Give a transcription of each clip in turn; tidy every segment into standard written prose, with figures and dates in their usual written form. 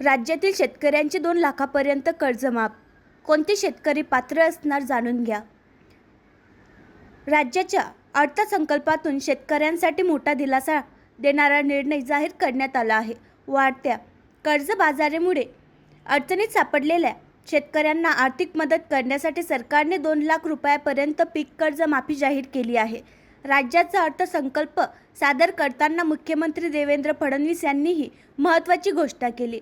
राज्यातील शेतकऱ्यांचे 2 लाखापर्यंत कर्जमाफ. कोणते शेतकरी पात्र असणार जाणून घ्या. राज्याच्या अर्थसंकल्पातून शेतकऱ्यांसाठी मोठा दिलासा देणारा निर्णय जाहीर करण्यात आला आहे. वाढत्या कर्जबाजारीमुळे अडचणीत सापडलेल्या शेतकऱ्यांना आर्थिक मदत करण्यासाठी सरकारने 2 लाख रुपयांपर्यंत पीक कर्ज माफी जाहीर केली आहे. राज्याचा अर्थसंकल्प सादर करताना मुख्यमंत्री देवेंद्र फडणवीस यांनीही महत्त्वाची घोषणा केली.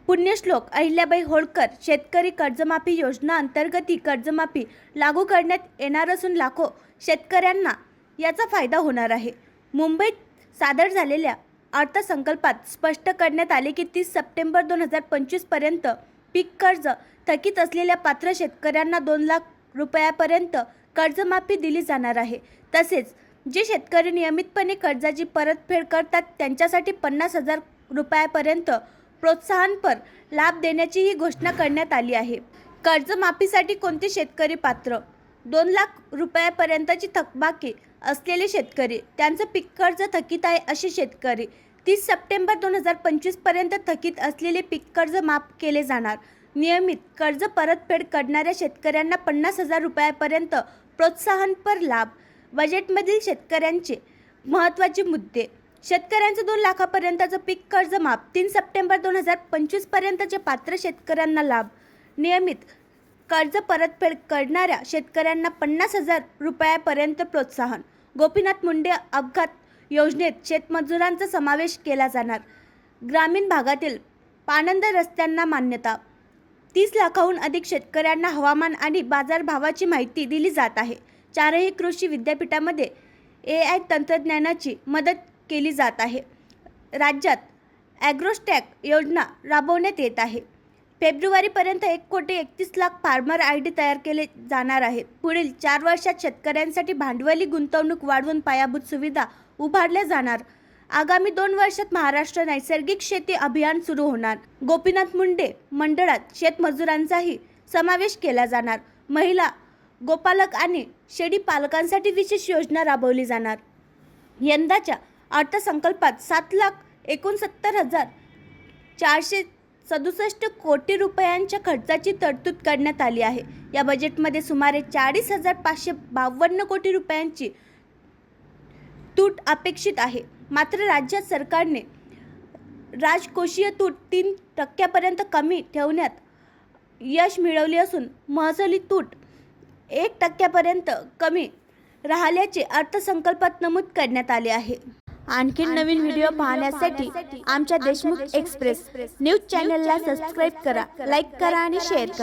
पुण्यश्लोक अहिल्याबाई होळकर शेतकरी कर्जमाफी योजना अंतर्गत ही कर्जमाफी लागू करण्यात येणार असून लाखो शेतकऱ्यांना याचा फायदा होणार आहे. मुंबईत सादर झालेल्या अर्थसंकल्पात स्पष्ट करण्यात आले की 30 सप्टेंबर 2025 पर्यंत पीक कर्ज थकीत असलेल्या पात्र शेतकऱ्यांना 2 लाख रुपयांपर्यंत कर्जमाफी दिली जाणार आहे. तसेच जे शेतकरी नियमितपणे कर्जाची परतफेड करतात त्यांच्यासाठी 50,000 रुपयांपर्यंत प्रोत्साहनपर लाभ देण्याचीही घोषणा करण्यात आली आहे. कर्जमाफीसाठी कोणते शेतकरी पात्र? 2 लाख रुपयांपर्यंतची थकबाकी असलेले शेतकरी, त्यांचं पीक कर्ज थकीत आहे असे शेतकरी. 30 सप्टेंबर 2025 पर्यंत थकीत असलेले पीक कर्ज माफ केले जाणार. नियमित कर्ज परतफेड करणाऱ्या शेतकऱ्यांना 50,000 रुपयांपर्यंत प्रोत्साहनपर लाभ. बजेटमधील शेतकऱ्यांचे महत्त्वाचे मुद्दे. शेतकऱ्यांचं 2 लाखापर्यंतचं पीक कर्ज माफ. 3 सप्टेंबर 2025 पर्यंतचे पात्र शेतकऱ्यांना लाभ. नियमित कर्ज परतफेड करणाऱ्या शेतकऱ्यांना 50,000 रुपयांपर्यंत प्रोत्साहन. गोपीनाथ मुंडे अपघात योजनेत शेतमजुरांचा समावेश केला जाणार. ग्रामीण भागातील पाणंद रस्त्यांना मान्यता. 30 लाखाहून अधिक शेतकऱ्यांना हवामान आणि बाजारभावाची माहिती दिली जात आहे. 4ही कृषी विद्यापीठामध्ये AI तंत्रज्ञानाची मदत केली जात आहे. राज्यात ॲग्रोस्टॅक योजना राबवण्यात येत आहे. फेब्रुवारीपर्यंत 1,31,00,000 फार्मर ID तयार केले जाणार आहेत. पुढील 4 वर्षात शेतकऱ्यांसाठी भांडवली गुंतवणूक वाढवून पायाभूत सुविधा उभारल्या जाणार. आगामी 2 वर्षात महाराष्ट्र नैसर्गिक शेती अभियान सुरू होणार. गोपीनाथ मुंडे मंडळात शेतमजुरांचाही समावेश केला जाणार. महिला गोपालक आणि शेळी पालकांसाठी विशेष योजना राबवली जाणार. यंदाच्या अर्थसंकल्पात 7,69,467 कोटी रुपयांच्या खर्चाची तरतूद करण्यात आली आहे. या बजेटमध्ये सुमारे 40,552 कोटी रुपयांची तूट अपेक्षित आहे. मात्र राज्यात सरकारने राजकोषीय तूट 3% कमी ठेवण्यात यश मिळवले असून महसुली तूट 1% कमी राहिल्याचे अर्थसंकल्पात नमूद करण्यात आले आहे. आणखी नवीन व्हिडिओ पाहण्यासाठी आमच्या देशमुख एक्सप्रेस न्यूज चॅनलला सबस्क्राईब करा, लाईक करा आणि शेअर करा.